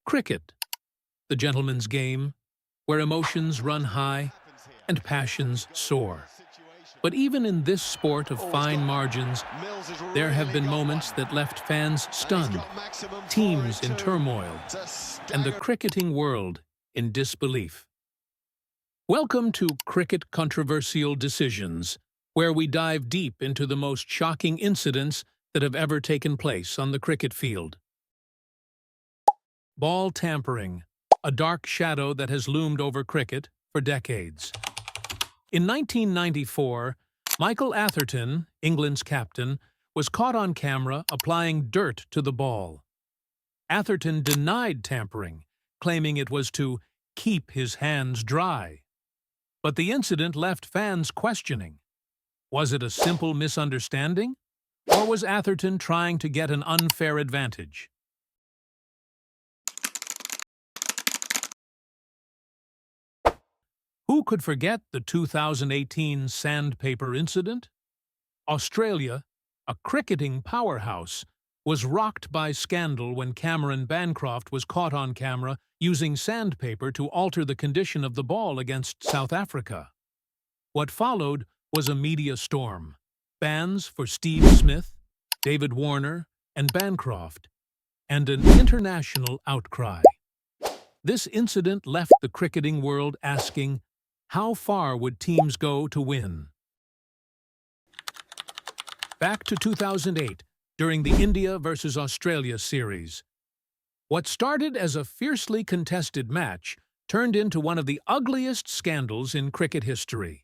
Cricket, the gentleman's game, where emotions run high and passions soar. But even in this sport of fine margins, there have been moments that left fans stunned, teams in turmoil, and the cricketing world in disbelief. Welcome to Cricket Controversial Decisions, where we dive deep into the most shocking incidents that have ever taken place on the cricket field. Ball tampering, a dark shadow that has loomed over cricket for decades. In 1994, Michael Atherton, England's captain, was caught on camera applying dirt to the ball. Atherton denied tampering, claiming it was to keep his hands dry. But the incident left fans questioning. Was it a simple misunderstanding, or was Atherton trying to get an unfair advantage? Who could forget the 2018 Sandpaper incident? Australia, a cricketing powerhouse, was rocked by scandal when Cameron Bancroft was caught on camera using sandpaper to alter the condition of the ball against South Africa. What followed was a media storm. Bans for Steve Smith, David Warner, and Bancroft, and an international outcry. This incident left the cricketing world asking, how far would teams go to win? Back to 2008, during the India versus Australia series. What started as a fiercely contested match turned into one of the ugliest scandals in cricket history.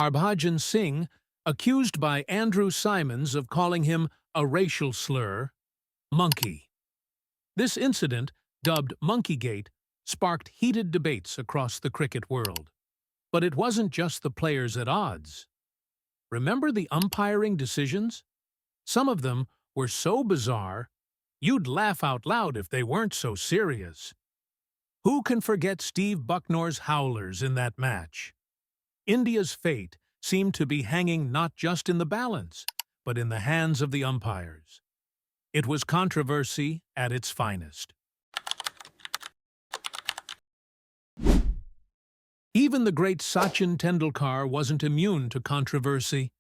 Harbhajan Singh, accused by Andrew Symonds of calling him a racial slur, monkey. This incident, dubbed Monkeygate, sparked heated debates across the cricket world. But it wasn't just the players at odds. Remember the umpiring decisions? Some of them were so bizarre, you'd laugh out loud if they weren't so serious. Who can forget Steve Bucknor's howlers in that match? India's fate seemed to be hanging not just in the balance, but in the hands of the umpires. It was controversy at its finest. Even the great Sachin Tendulkar wasn't immune to controversy.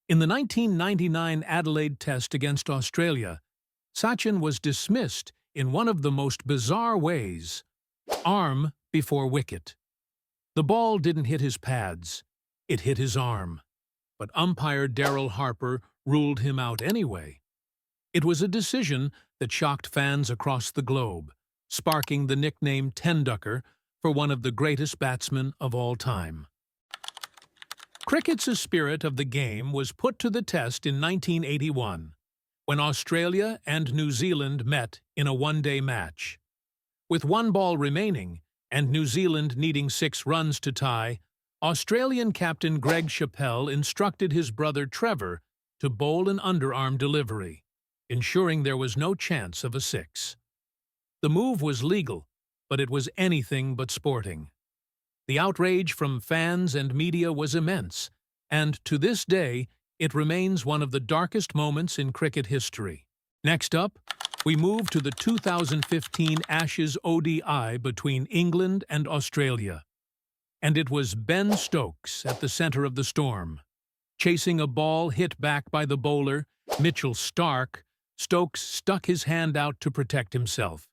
In the 1999 Adelaide Test against Australia, Sachin was dismissed in one of the most bizarre ways: arm before wicket. The ball didn't hit his pads, it hit his arm. But umpire Daryl Harper ruled him out anyway. It was a decision that shocked fans across the globe, sparking the nickname Tenducker for one of the greatest batsmen of all time. Cricket's spirit of the game was put to the test in 1981, when Australia and New Zealand met in a one-day match. With one ball remaining, and New Zealand needing 6 runs to tie, Australian captain Greg Chappell instructed his brother Trevor to bowl an underarm delivery, ensuring there was no chance of a 6. The move was legal, but it was anything but sporting. The outrage from fans and media was immense, and to this day, it remains one of the darkest moments in cricket history. Next up, we move to the 2015 Ashes ODI between England and Australia. And it was Ben Stokes at the center of the storm. Chasing a ball hit back by the bowler, Mitchell Starc, Stokes stuck his hand out to protect himself.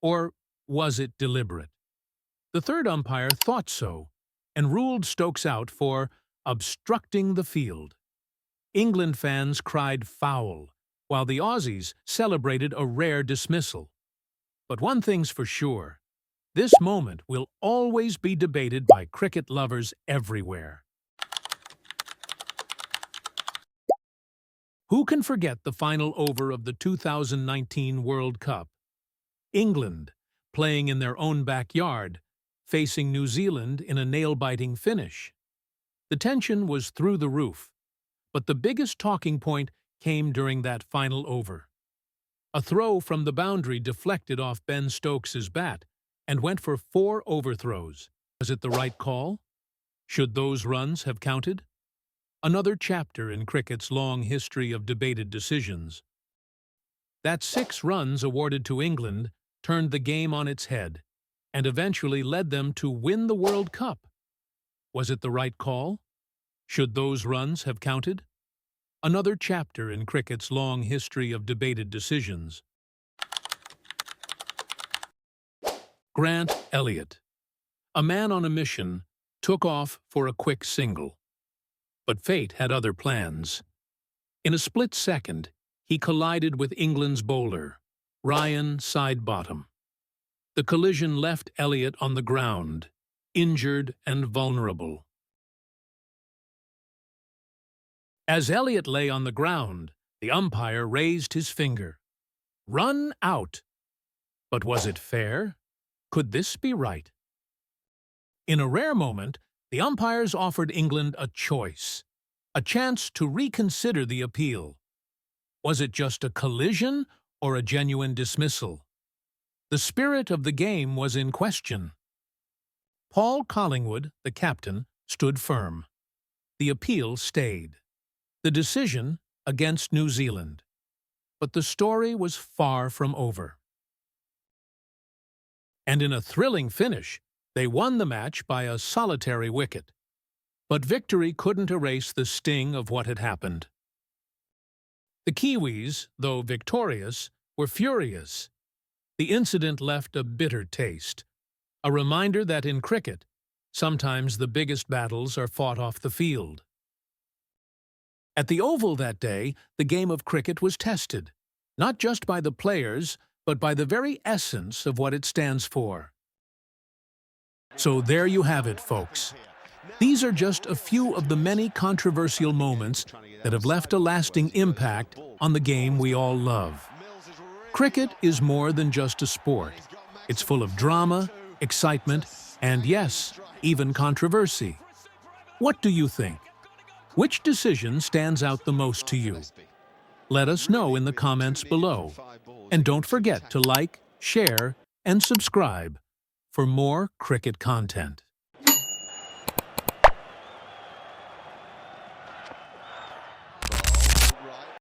Or was it deliberate? The third umpire thought so, and ruled Stokes out for obstructing the field. England fans cried foul, while the Aussies celebrated a rare dismissal. But one thing's for sure, this moment will always be debated by cricket lovers everywhere. Who can forget the final over of the 2019 World Cup? England, playing in their own backyard, facing New Zealand in a nail-biting finish. The tension was through the roof, but the biggest talking point came during that final over. A throw from the boundary deflected off Ben Stokes's bat and went for 4 overthrows. Was it the right call? Should those runs have counted? Another chapter in cricket's long history of debated decisions. That 6 runs awarded to England turned the game on its head and eventually led them to win the World Cup. Was it the right call? Should those runs have counted? Another chapter in cricket's long history of debated decisions. Grant Elliott, a man on a mission, took off for a quick single. But fate had other plans. In a split second, he collided with England's bowler, Ryan Sidebottom. The collision left Elliott on the ground, injured and vulnerable. As Elliott lay on the ground, the umpire raised his finger. Run out! But was it fair? Could this be right? In a rare moment, the umpires offered England a choice, a chance to reconsider the appeal. Was it just a collision or a genuine dismissal? The spirit of the game was in question. Paul Collingwood, the captain, stood firm. The appeal stayed. The decision against New Zealand. But the story was far from over. And in a thrilling finish, they won the match by a solitary wicket. But victory couldn't erase the sting of what had happened. The Kiwis, though victorious, were furious. The incident left a bitter taste, a reminder that in cricket, sometimes the biggest battles are fought off the field. At the Oval that day, the game of cricket was tested, not just by the players, but by the very essence of what it stands for. So there you have it, folks. These are just a few of the many controversial moments that have left a lasting impact on the game we all love. Cricket is more than just a sport. It's full of drama, excitement, and yes, even controversy. What do you think? Which decision stands out the most to you? Let us know in the comments below. And don't forget to like, share, and subscribe for more cricket content.